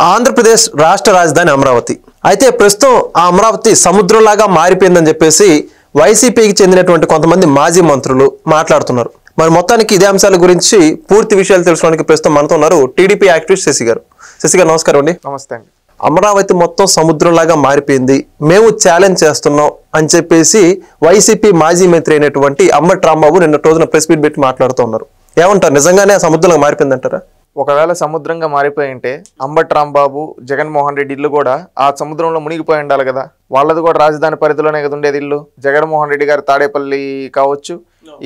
ఆంధ్రప్రదేశ్ రాష్ట్ర రాజధాని అమరావతి. అయితే ప్రస్తుతం ఆ అమరావతి సముద్రంలాగా మారిపోయిందని చెప్పేసి వైసీపీకి చెందినటువంటి కొంతమంది మాజీ మంత్రులు మాట్లాడుతున్నారు. మరి మొత్తానికి ఇదే అంశాల గురించి పూర్తి విషయాలు తెలుసుకోవడానికి ప్రస్తుతం మనతో ఉన్నారు టీడీపీ యాక్టివిస్ట్ శశి గారు. శశి గారు నమస్కారం అండి. నమస్తే అండి. అమరావతి మొత్తం సముద్రంలాగా మారిపోయింది, మేము ఛాలెంజ్ చేస్తున్నాం అని చెప్పేసి వైసీపీ మాజీ మంత్రి అయినటువంటి అంబటి రాంబాబు నిన్న రోజున ప్రెస్ మీట్ పెట్టి మాట్లాడుతూ ఉన్నారు. ఏమంటారు, నిజంగానే సముద్రంగా మారిపోయింది అంటారా? ఒకవేళ సముద్రంగా మారిపోయి ఉంటే అంబటి రాంబాబు, జగన్మోహన్ రెడ్డి ఇల్లు కూడా ఆ సముద్రంలో మునిగిపోయి ఉండాలి కదా. వాళ్ళది కూడా రాజధాని పరిధిలోనే కదా ఉండేది ఇల్లు. జగన్మోహన్ రెడ్డి గారు తాడేపల్లి కావచ్చు,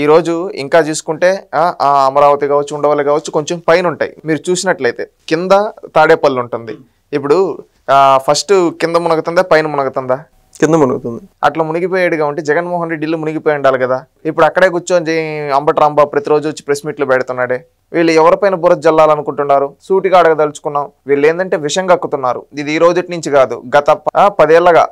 ఈ రోజు ఇంకా చూసుకుంటే ఆ అమరావతి కావచ్చు, ఉండవల్లి కావచ్చు, కొంచెం పైన ఉంటాయి. మీరు చూసినట్లయితే కింద తాడేపల్లి ఉంటుంది. ఇప్పుడు ఫస్ట్ కింద మునగుతుందా పైన మునగుతుందా? కింద మునుగుతుంది. అట్లా మునిగిపోయాడుగా ఉంటే జగన్మోహన్ రెడ్డి ఇల్లు మునిగిపోయి ఉండాలి కదా. ఇప్పుడు అక్కడే కూర్చొని అంబటి రాంబాబు ప్రతిరోజు వచ్చి ప్రెస్ మీట్లు పెడుతున్నాడే. వీళ్ళు ఎవరిపైన బురద జల్లాలనుకుంటున్నారు? సూటిగా అడగదలుచుకున్నాం. వీళ్ళు ఏంటంటే విషం కక్కుతున్నారు. ఇది ఈ రోజు నుంచి కాదు, గత 10 ఏళ్లగా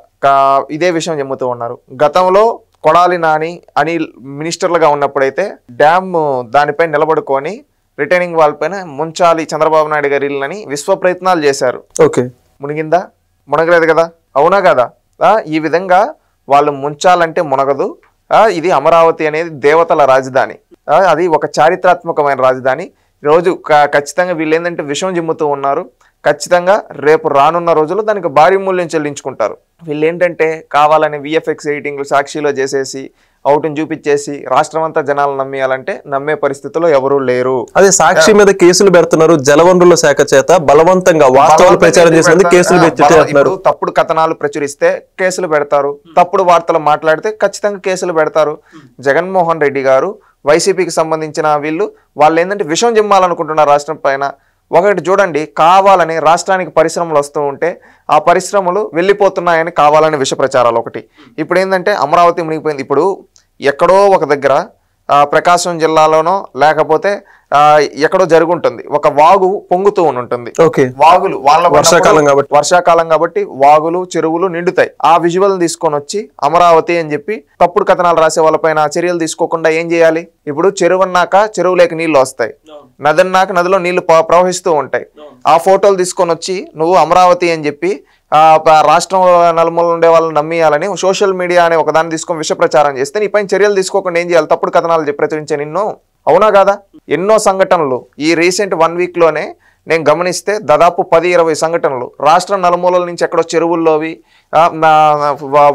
ఇదే విషయం చెమ్ముతూ ఉన్నారు. గతంలో కొడాలి నాని అనిల్ మినిస్టర్లుగా ఉన్నప్పుడైతే డ్యామ్ దానిపై నిలబడుకొని రిటైనింగ్ వాల్ పైన ముంచాలి చంద్రబాబు నాయుడు గారి ఇల్లని విశ్వ ప్రయత్నాలు చేశారు. ఓకే, మునిగిందా? మునగలేదు కదా, అవునా కదా? ఈ విధంగా వాళ్ళు ముంచాలంటే మునగదు. ఇది అమరావతి అనేది దేవతల రాజధాని, అది ఒక చారిత్రాత్మకమైన రాజధాని. రోజు ఖచ్చితంగా వీళ్ళు ఏంటంటే విషం జిమ్ముతూ ఉన్నారు. ఖచ్చితంగా రేపు రానున్న రోజుల్లో దానికి భారీ మూల్యం చెల్లించుకుంటారు. వీళ్ళు ఏంటంటే కావాలని విఎఫ్ఎక్స్ ఎడిటింగ్లు సాక్షిలో చేసేసి అవుట్ని చూపించేసి రాష్ట్రం అంతా జనాలు నమ్మేయాలంటే నమ్మే పరిస్థితిలో ఎవరూ లేరు. అదే సాక్షి మీద కేసులు పెడుతున్నారు. జలవనరుల శాఖ చేత బలవంతంగా వాస్తవాలు ప్రచారం చేసేందుకు కేసులు పెడుతున్నారు. తప్పుడు కథనాలు ప్రచురిస్తే కేసులు పెడతారు, తప్పుడు వార్తలు మాట్లాడితే ఖచ్చితంగా కేసులు పెడతారు. జగన్మోహన్ రెడ్డి గారు, వైసీపీకి సంబంధించిన వాళ్ళు ఏంటంటే విషం జిమ్మాలనుకుంటున్నారు రాష్ట్రం పైన. ఒకటి చూడండి, కావాలని రాష్ట్రానికి పరిశ్రమలు వస్తూ ఉంటే ఆ పరిశ్రమలు వెళ్ళిపోతున్నాయని కావాలని విష ప్రచారాలు ఒకటి. ఇప్పుడు ఏంటంటే అమరావతి మునిగిపోయింది. ఇప్పుడు ఎక్కడో ఒక దగ్గర ప్రకాశం జిల్లాలోనో లేకపోతే ఎక్కడో జరుగుంటుంది, ఒక వాగు పొంగుతూ ఉంటుంది. వాగులు వాళ్ళ వర్షాకాలం కాబట్టి వాగులు చెరువులు నిండుతాయి. ఆ విజువల్ తీసుకొని వచ్చి అమరావతి అని చెప్పి తప్పుడు కథనాలు రాసే వాళ్ళపైన చర్యలు తీసుకోకుండా ఏం చేయాలి? ఇప్పుడు చెరువు అన్నాక చెరువులోకి నీళ్లు వస్తాయి, నది అన్నాక నదిలో నీళ్లు ప్రవహిస్తూ ఉంటాయి. ఆ ఫోటోలు తీసుకొని వచ్చి నువ్వు అమరావతి అని చెప్పి రాష్ట్రం నలుమూలలు ఉండే వాళ్ళని నమ్మియాలని సోషల్ మీడియా అనే ఒక దాన్ని తీసుకొని విష ప్రచారం చేస్తే నీ పైన చర్యలు తీసుకోకుండా ఏం చేయాలి? తప్పుడు కథనాలు ప్రచురించే నిన్ను, అవునా కాదా? ఎన్నో సంఘటనలు ఈ రీసెంట్ 1 వీక్ లోనే నేను గమనిస్తే దాదాపు 10-20 సంఘటనలు రాష్ట్రం నలుమూలల నుంచి ఎక్కడో చెరువుల్లోవి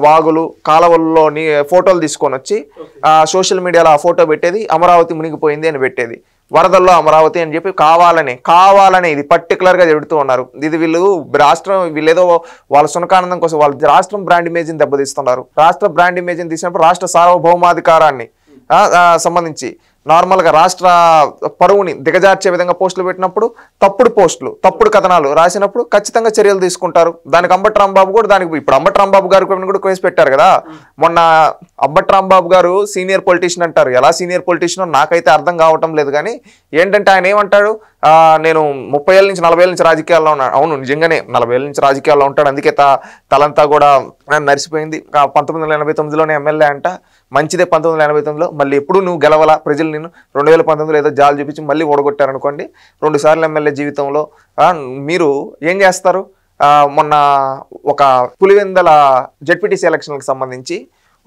వాగులు కాలవల్లో ఫోటోలు తీసుకొని వచ్చి సోషల్ మీడియాలో ఆ ఫోటో పెట్టేది అమరావతి మునిగిపోయింది అని పెట్టేది. వరదల్లో అమరావతి అని చెప్పి కావాలనే ఇది పర్టికులర్ గా చెబుతూ ఉన్నారు. ఇది వీళ్ళేదో వాళ్ళ సునకానందం కోసం వాళ్ళ రాష్ట్రం బ్రాండ్ ఇమేజ్ని దెబ్బతీస్తున్నారు. రాష్ట్ర బ్రాండ్ ఇమేజ్ని తీసినప్పుడు రాష్ట్ర సార్వభౌమాధికారాన్ని సంబంధించి నార్మల్ గా రాష్ట్ర పరువుని దిగజార్చే విధంగా పోస్టులు పెట్టినప్పుడు, తప్పుడు పోస్టులు తప్పుడు కథనాలు రాసినప్పుడు ఖచ్చితంగా చర్యలు తీసుకుంటారు. దానికి అంబటి రాంబాబు కూడా ఇప్పుడు అంబటి రాంబాబు గారు కూడా కేసు పెట్టారు కదా. మొన్న అంబటి రాంబాబు గారు సీనియర్ పొలిటీషియన్ అంటారు. ఎలా సీనియర్ పొలిటీషియన్ నాకైతే అర్థం కావటం లేదు. కానీ ఏంటంటే ఆయన ఏమంటాడు, నేను 30 ఏళ్ళ నుంచి 40 ఏళ్ళ నుంచి రాజకీయాల్లో ఉన్నాను. అవును, నిజంగానే 40 ఏళ్ళ నుంచి రాజకీయాల్లో ఉంటాడు. అందుకే తలంతా కూడా నరిసిపోయింది. 1989లోనే ఎమ్మెల్యే అంట. మంచిదే 1989లో. మళ్ళీ ఎప్పుడు నువ్వు గెలవాలా? ప్రజలు నేను 2019లో ఏదో జాలు చూపించి మళ్ళీ ఓడగొట్టారనుకోండి. 2 సార్లు ఎమ్మెల్యే జీవితంలో మీరు ఏం చేస్తారు? మొన్న ఒక పులివెందల జెడ్పీటీసీ ఎలక్షన్లకు సంబంధించి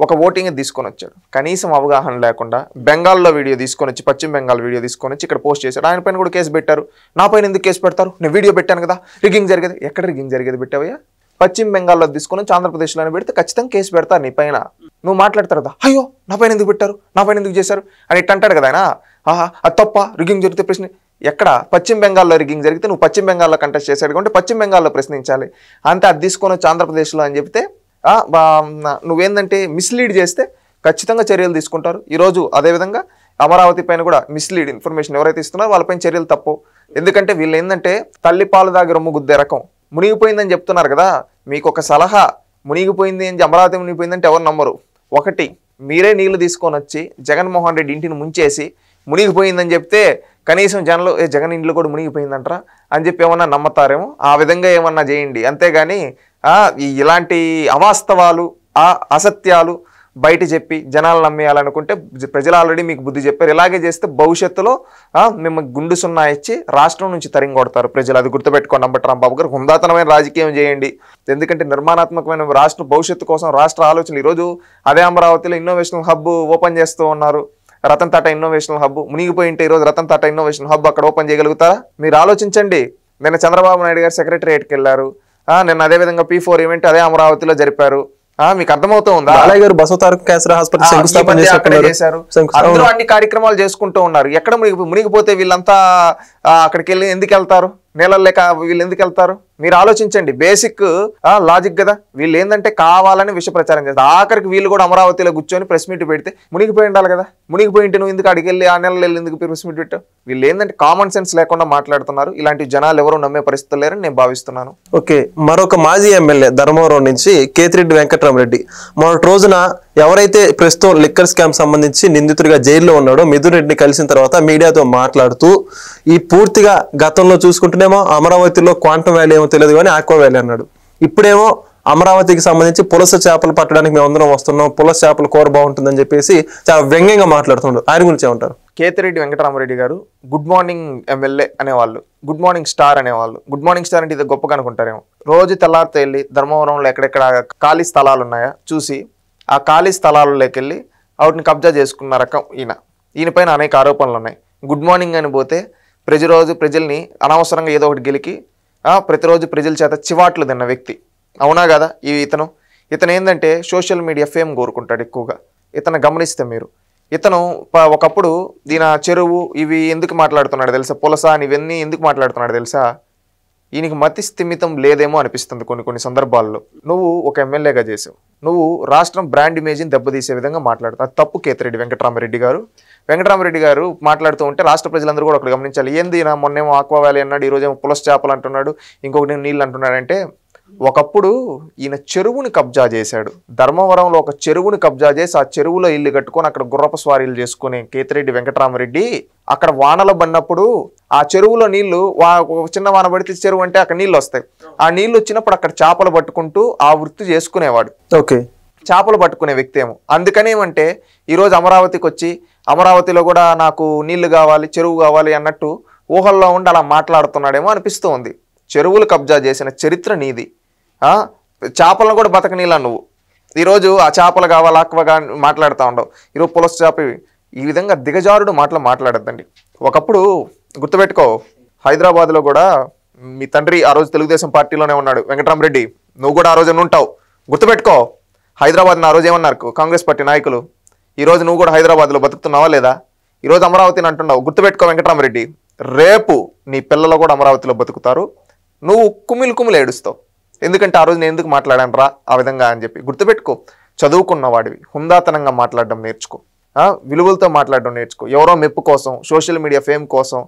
ఒక ఓటింగ్ తీసుకొని వచ్చాడు. కనీసం అవగాహన లేకుండా బెంగాల్లో వీడియో తీసుకొని వచ్చి, పశ్చిమ బెంగాల్ వీడియో తీసుకొని వచ్చి ఇక్కడ పోస్ట్ చేశాడు. ఆయన పైన కూడా కేసు పెట్టారు. నా పైన ఎందుకు కేసు పెడతారు? నేను వీడియో పెట్టాను కదా, రిగ్గింగ్ జరిగేది. ఎక్కడ రిగ్గింగ్ జరిగేది పెట్టావయ్యా? పశ్చిమ బెంగాల్లో తీసుకొని వచ్చి ఆంధ్రప్రదేశ్లోనే పెడితే ఖచ్చితంగా కేసు పెడతారు నీ పైన. నువ్వు మాట్లాడతారు కదా, అయ్యో నా పైన ఎందుకు పెట్టారు, నా పైన ఎందుకు చేశారు అని ఇట్ట అంటాడు కదా ఆయన. అది తప్ప, రిగ్గింగ్ జరిగితే ప్రశ్న ఎక్కడ? పశ్చిమ బెంగాల్లో రిగ్గింగ్ జరిగితే నువ్వు పశ్చిమ బెంగాల్లో కంటెస్ట్ చేశాడు కాబట్టి పశ్చిమ బెంగాల్లో ప్రశ్నించాలి. అంతే, అది తీసుకొని వచ్చి ఆంధ్రప్రదేశ్లో అని చెప్తే నువ్వేందంటే మిస్లీడ్ చేస్తే ఖచ్చితంగా చర్యలు తీసుకుంటారు. ఈరోజు అదేవిధంగా అమరావతి పైన కూడా మిస్లీడ్ ఇన్ఫర్మేషన్ ఎవరైతే ఇస్తున్నారో వాళ్ళపైన చర్యలు తప్పు. ఎందుకంటే వీళ్ళు ఏంటంటే తల్లి పాలు దాగి రొమ్ము గుద్దే రకం. మునిగిపోయిందని చెప్తున్నారు కదా, మీకు ఒక సలహా. మునిగిపోయింది అని అమరావతి మునిగిపోయిందంటే ఎవరు నమ్మరు. ఒకటి, మీరే నీళ్లు తీసుకొని వచ్చి జగన్మోహన్ రెడ్డి ఇంటిని ముంచేసి మునిగిపోయిందని చెప్తే కనీసం జనంలో జగన్ ఇంట్లో కూడా మునిగిపోయిందంటారా అని చెప్పి ఏమన్నా నమ్మతారేమో. ఆ విధంగా ఏమన్నా చేయండి. అంతేగాని ఇలాంటి అవాస్తవాలు, అసత్యాలు బయట చెప్పి జనాలు నమ్మేయాలనుకుంటే ప్రజలు ఆల్రెడీ మీకు బుద్ధి చెప్పారు. ఇలాగే చేస్తే భవిష్యత్తులో మిమ్మల్ని గుండు సున్నా ఇచ్చి రాష్ట్రం నుంచి తరిగి కొడతారు ప్రజలు. అది గుర్తుపెట్టుకోండి. అంబట్రాంబాబు గారు హుందాతనమైన రాజకీయం చేయండి. ఎందుకంటే నిర్మాణాత్మకమైన రాష్ట్ర భవిష్యత్తు కోసం రాష్ట్ర ఆలోచనలు. ఈరోజు అదే అమరావతిలో ఇన్నోవేషన్ హబ్ ఓపెన్ చేస్తూ ఉన్నారు. రతన్ టాటా ఇన్నోవేషన్ హబ్ మునిగిపోయి ఉంటే ఈరోజు రతన్ టాటా ఇన్నోవేషన్ హబ్ అక్కడ ఓపెన్ చేయగలుగుతారా? మీరు ఆలోచించండి. నిన్న చంద్రబాబు నాయుడు గారు సెక్రటరియట్కి వెళ్ళారు. నిన్న అదేవిధంగా P4 ఈవెంట్ అదే అమరావతిలో జరిపారు. మీకు అర్థమవుతూ ఉందా? చేశారు. అందరూ అన్ని కార్యక్రమాలు చేసుకుంటూ ఉన్నారు. ఎక్కడ మునిగిపోతే వీళ్ళంతా అక్కడికి వెళ్ళి ఎందుకు వెళ్తారు? నేలలు లేక వీళ్ళు ఎందుకు వెళ్తారు? మీరు ఆలోచించండి. బేసిక్ లాజిక్ కదా. వీళ్ళు ఏంటంటే కావాలని విష ప్రచారం చేస్తారు. ఆఖరికి వీళ్ళు కూడా అమరావతిలో కూర్చొని ప్రెస్ మీట్ పెడితే మునిగిపోయి ఉండాలి కదా. మునిగిపోయింటే నువ్వు ఎందుకు అడిగి వెళ్ళి ఆ నెలలు వెళ్ళి ఎందుకు ప్రెస్ మీట్ పెట్టావు? వీళ్ళు ఏంటంటే కామన్ సెన్స్ లేకుండా మాట్లాడుతున్నారు. ఇలాంటి జనాలు ఎవరు నమ్మే పరిస్థితులు లేరని నేను భావిస్తున్నాను. ఓకే, మరొక మాజీ ఎమ్మెల్యే ధర్మవరం నుంచి కేతిరెడ్డి వెంకటరామరెడ్డి మొన్నటి రోజున ఎవరైతే ప్రస్తుతం లిక్కర్ స్కామ్ సంబంధించి నిందితుడిగా జైల్లో ఉన్నాడో మిథున్ రెడ్డిని కలిసిన తర్వాత మీడియాతో మాట్లాడుతూ ఈ పూర్తిగా గతంలో చూసుకుంటేనేమో అమరావతిలో క్వాంటమ్ వ్యాలీ ఏమో తెలియదు కానీ ఆక్వా వ్యాలీ అన్నాడు. ఇప్పుడేమో అమరావతికి సంబంధించి పులస చేపలు పట్టడానికి మేము అందరం వస్తున్నాం, పులస చేపల కూర బాగుంటుందని చెప్పేసి చాలా వ్యంగ్యంగా మాట్లాడుతున్నాడు. ఆయన గురించి ఏమంటారు? కేతిరెడ్డి వెంకటరామరెడ్డి గారు గుడ్ మార్నింగ్ ఎమ్మెల్యే అనేవాళ్ళు, గుడ్ మార్నింగ్ స్టార్ అనేవాళ్ళు. గుడ్ మార్నింగ్ స్టార్ అంటే ఇది గొప్పగా అనుకుంటారేమో. రోజు తెల్లారితో వెళ్ళి ధర్మవరంలో ఎక్కడెక్కడ ఖాళీ స్థలాలు ఉన్నాయా చూసి ఆ ఖాళీ స్థలాల్లోకి వెళ్ళి వాటిని కబ్జా చేసుకున్న రకం ఈయన పైన అనేక ఆరోపణలు ఉన్నాయి. గుడ్ మార్నింగ్ అని పోతే ప్రతిరోజు ప్రజల్ని అనవసరంగా ఏదో ఒకటి గెలికి ప్రతిరోజు ప్రజల చేత చివాట్లు తిన్న వ్యక్తి. అవునా కదా? ఇతను ఏంటంటే సోషల్ మీడియా ఫేమ్ కోరుకుంటాడు ఎక్కువగా. ఇతను గమనిస్తే మీరు ఇతను ఒకప్పుడు దీని చెరువు ఇవి ఎందుకు మాట్లాడుతున్నాడు తెలుసా? పులస అని ఇవన్నీ ఎందుకు మాట్లాడుతున్నాడు తెలుసా? ఈయనకి మతి స్థిమితం లేదేమో అనిపిస్తుంది కొన్ని సందర్భాల్లో. నువ్వు ఒక ఎమ్మెల్యేగా చేసావు, నువ్వు రాష్ట్రం బ్రాండ్ ఇమేజ్ని దెబ్బతీసే విధంగా మాట్లాడుతావు. అది తప్పు. కేతిరెడ్డి వెంకటరామరెడ్డి గారు మాట్లాడుతూ ఉంటే రాష్ట్ర ప్రజలందరూ కూడా ఒకటి గమనించాలి. ఏంది మొన్నేమో ఆక్వా వ్యాలీ అన్నాడు, ఈరోజేమో పులస చేపలు అంటున్నాడు, ఇంకొకటి నీళ్ళు అంటున్నాడంటే ఒకప్పుడు ఈయన చెరువుని కబ్జా చేశాడు. ధర్మవరంలో ఒక చెరువుని కబ్జా చేసి ఆ చెరువులో ఇల్లు కట్టుకొని అక్కడ గుర్రపు స్వారీలు చేసుకునే కేతిరెడ్డి వెంకటరామరెడ్డి అక్కడ వానలు పడినప్పుడు ఆ చెరువులో నీళ్లు చిన్న వాన పడితే చెరువు అంటే అక్కడ నీళ్ళు వస్తాయి. ఆ నీళ్లు వచ్చినప్పుడు అక్కడ చేపలు పట్టుకుంటూ ఆ వృత్తి చేసుకునేవాడు. ఓకే, చేపలు పట్టుకునే వ్యక్తి ఏమో. అందుకని ఏమంటే ఈరోజు అమరావతికి వచ్చి అమరావతిలో కూడా నాకు నీళ్లు కావాలి, చెరువు కావాలి అన్నట్టు ఊహల్లో ఉండి అలా మాట్లాడుతున్నాడేమో అనిపిస్తూ ఉంది. చెరువులు కబ్జా చేసిన చరిత్ర నీది. చేపలను కూడా బతకనీలా నువ్వు. ఈరోజు ఆ చేపలు కావాలి ఆక్వగా మాట్లాడుతూ ఉండవు. ఈరోజు పులస చేప ఈ విధంగా దిగజారుడు మాట్లాడద్దండి. ఒకప్పుడు గుర్తుపెట్టుకో, హైదరాబాద్లో కూడా మీ తండ్రి ఆ రోజు తెలుగుదేశం పార్టీలోనే ఉన్నాడు వెంకటరామరెడ్డి, నువ్వు కూడా ఆ రోజు ఉంటావు. గుర్తుపెట్టుకో, హైదరాబాద్ని ఆ రోజు ఏమన్నారు కాంగ్రెస్ పార్టీ నాయకులు? ఈరోజు నువ్వు కూడా హైదరాబాద్లో బతుకుతున్నావా లేదా? ఈరోజు అమరావతిని అంటున్నావు. గుర్తుపెట్టుకో వెంకటరామరెడ్డి, రేపు నీ పిల్లలు కూడా అమరావతిలో బతుకుతారు. నువ్వు కుమిలు ఏడుస్తావు. ఎందుకంటే ఆ రోజు నేను ఎందుకు మాట్లాడాను రా ఆ విధంగా అని చెప్పి. గుర్తుపెట్టుకో, చదువుకున్న వాడివి, హుందాతనంగా మాట్లాడడం నేర్చుకో, విలువలతో మాట్లాడడం నేర్చుకో. ఎవరో మెప్పు కోసం, సోషల్ మీడియా ఫేమ్ కోసం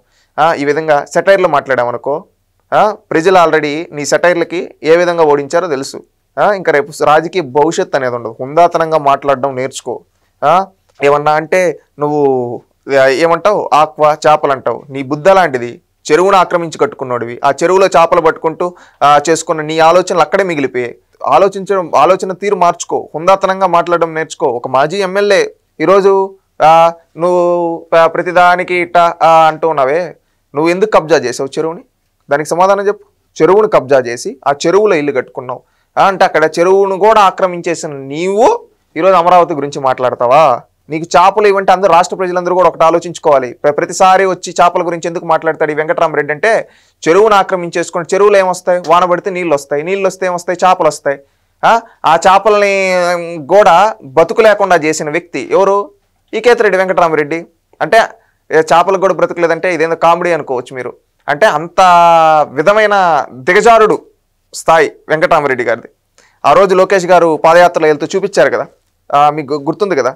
ఈ విధంగా సెటైర్లు మాట్లాడామనుకో, ప్రజలు ఆల్రెడీ నీ సెటైర్లకి ఏ విధంగా ఓడించారో తెలుసు. ఇంకా రేపు రాజకీయ భవిష్యత్తు అనేది ఉండదు. హుందాతనంగా మాట్లాడడం నేర్చుకో. ఏమన్నా అంటే నువ్వు ఏమంటావు, ఆక్వా చేపలు అంటావు. నీ బుద్ధ లాంటిది. చెరువును ఆక్రమించి కట్టుకున్నాడువి. ఆ చెరువులో చేపలు పట్టుకుంటూ చేసుకున్న నీ ఆలోచనలు అక్కడే మిగిలిపోయాయి. ఆలోచన తీరు మార్చుకో, హుందాతనంగా మాట్లాడడం నేర్చుకో. ఒక మాజీ ఎమ్మెల్యే ఈరోజు నువ్వు ప్రతిదానికి ఇట్టా అంటూ ఉన్నావే, నువ్వు ఎందుకు కబ్జా చేసావు చెరువుని? దానికి సమాధానం చెప్పు. చెరువును కబ్జా చేసి ఆ చెరువులో ఇల్లు కట్టుకున్నావు అంటే అక్కడ చెరువును కూడా ఆక్రమించేసిన నీవు ఈరోజు అమరావతి గురించి మాట్లాడతావా? నీకు చేపలు ఇవంటే అందరూ రాష్ట్ర ప్రజలందరూ కూడా ఒకటి ఆలోచించుకోవాలి. ప్రతిసారి వచ్చి చేపల గురించి ఎందుకు మాట్లాడతాడు ఈ వెంకటరామరెడ్డి అంటే, చెరువును ఆక్రమించేసుకుని చెరువులు ఏమొస్తాయి? వాన పడితే నీళ్ళు వస్తాయి, నీళ్ళు వస్తే ఏమొస్తాయి? చేపలు వస్తాయి. ఆ చేపలని కూడా బతుకు లేకుండా చేసిన వ్యక్తి ఎవరు? ఈ కేతిరెడ్డి వెంకటరామరెడ్డి. అంటే చేపలకు కూడా బ్రతుకులేదంటే ఇదేందో కామెడీ అనుకోవచ్చు మీరు. అంటే అంత విధమైన దిగజారుడు స్థాయి వెంకటరామరెడ్డి గారిది. ఆ రోజు లోకేష్ గారు పాదయాత్రలో వెళ్తూ చూపించారు కదా, మీకు గుర్తుంది కదా,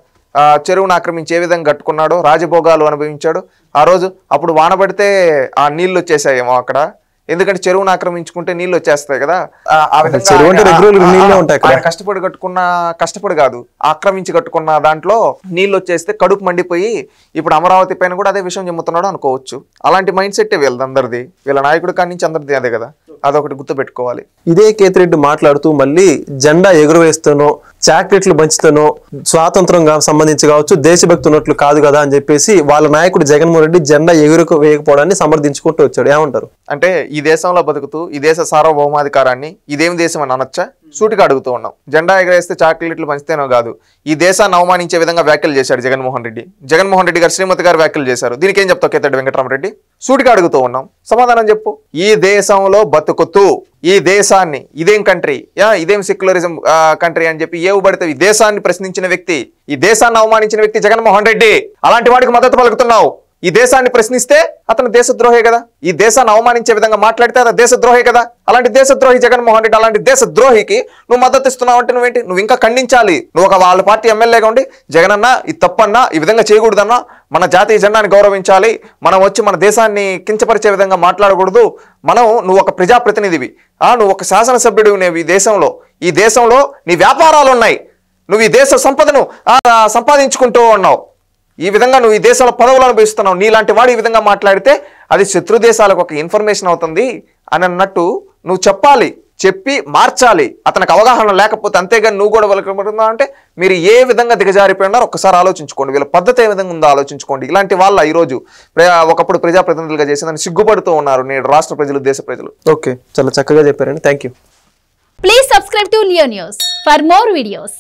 చెరువును ఆక్రమించి ఏ విధంగా కట్టుకున్నాడో, రాజభోగాలు అనుభవించాడు. ఆ రోజు అప్పుడు వాన పడితే ఆ నీళ్ళు వచ్చేసాయేమో అక్కడ. ఎందుకంటే చెరువును ఆక్రమించుకుంటే నీళ్ళు వచ్చేస్తాయి కదా. ఆ విధంగా కష్టపడి కాదు, ఆక్రమించి కట్టుకున్న దాంట్లో నీళ్ళు వచ్చేస్తే కడుపు మండిపోయి ఇప్పుడు అమరావతి పైన కూడా అదే విషయం చెమ్ముతున్నాడు అనుకోవచ్చు. అలాంటి మైండ్ సెట్ వీళ్ళందరిది, వీళ్ళ నాయకుడి కాడి నుంచి అందరిది అదే కదా. అదొకటి గుర్తుపెట్టుకోవాలి. ఇదే కేతిరెడ్డి మాట్లాడుతూ మళ్ళీ జెండా ఎగురవేస్తూనో చాక్లెట్లు పంచుతానో స్వాతంత్రంగా సంబంధించి కావచ్చు దేశభక్తి ఉన్నట్లు కాదు కదా అని చెప్పేసి వాళ్ళ నాయకుడు జగన్మోహన్ రెడ్డి జెండా ఎగురకు వేయకపోవడాన్ని సమర్థించుకుంటూ వచ్చాడు. ఏమంటారు? అంటే ఈ దేశంలో బతుకుతూ ఈ దేశ సార్వభౌమాధికారాన్ని ఇదేం దేశం అని అనొచ్చా? సూటిగా అడుగుతూ ఉన్నాం. జెండా ఎగరేస్తే చాక్లెట్లు పంచితేనో కాదు, ఈ దేశాన్ని అవమానించే విధంగా వ్యాఖ్యలు చేశాడు జగన్మోహన్ రెడ్డి. జగన్మోహన్ రెడ్డి గారు శ్రీమతి గారు వ్యాఖ్యలు చేశారు. దీనికి ఏం చెప్తావు కేతిరెడ్డి వెంకటరామరెడ్డి? సూటిగా అడుగుతూ ఉన్నాం, సమాధానం చెప్పు. ఈ దేశంలో బతుకుతూ ఈ దేశాన్ని ఇదేం కంట్రీ, ఇదేం సెక్యులరిజం కంట్రీ అని చెప్పి ఏవుబడితే ఈ దేశాన్ని ప్రశ్నించిన వ్యక్తి, ఈ దేశాన్ని అవమానించిన వ్యక్తి జగన్మోహన్ రెడ్డి. అలాంటి వాడికి మద్దతు పలుకుతున్నావు. ఈ దేశాన్ని ప్రశ్నిస్తే అతను దేశద్రోహే కదా, ఈ దేశాన్ని అవమానించే విధంగా మాట్లాడితే అతను దేశద్రోహే కదా. అలాంటి దేశద్రోహి జగన్మోహన్ రెడ్డి, అలాంటి దేశద్రోహికి నువ్వు మద్దతు ఇస్తున్నావు అంటే నువ్వేంటి? నువ్వు ఇంకా ఖండించాలి. నువ్వు ఒక వాళ్ళ పార్టీ ఎమ్మెల్యేగా ఉండి జగనన్న ఇది తప్పన్నా, ఈ విధంగా చేయకూడదన్నా, మన జాతీయ జెండాని గౌరవించాలి, మనం వచ్చి మన దేశాన్ని కించపరిచే విధంగా మాట్లాడకూడదు, నువ్వు ఒక ప్రజాప్రతినిధివి, నువ్వు ఒక శాసనసభ్యుడివి, నువ్వు ఈ దేశంలో నీ వ్యాపారాలు ఉన్నాయి, నువ్వు ఈ దేశ సంపదను సంపాదించుకుంటూ ఉన్నావు, ఈ విధంగా నువ్వు ఈ దేశంలో పదవులు అనుభవిస్తున్నావు, నీలాంటి వాడు ఈ విధంగా మాట్లాడితే అది శత్రు దేశాలకు ఒక ఇన్ఫర్మేషన్ అవుతుంది అని అన్నట్టు నువ్వు చెప్పాలి, చెప్పి మార్చాలి. అతనికి అవగాహన లేకపోతే అంతేగాని నువ్వు కూడా వెళ్ళకపోతున్నావు అంటే మీరు ఏ విధంగా దిగజారిపోయినారో ఒక్కసారి ఆలోచించుకోండి. వీళ్ళ పద్ధతి ఏ విధంగా ఉందో ఆలోచించుకోండి. ఇలాంటి వాళ్ళ ఈరోజు ఒకప్పుడు ప్రజాప్రతినిధులుగా చేసిందని సిగ్గుపడుతూ ఉన్నారు నేడు రాష్ట్ర ప్రజలు, దేశ ప్రజలు. ఓకే, చాలా చక్కగా చెప్పారండి. Thank you. Please subscribe to Leo News for more videos.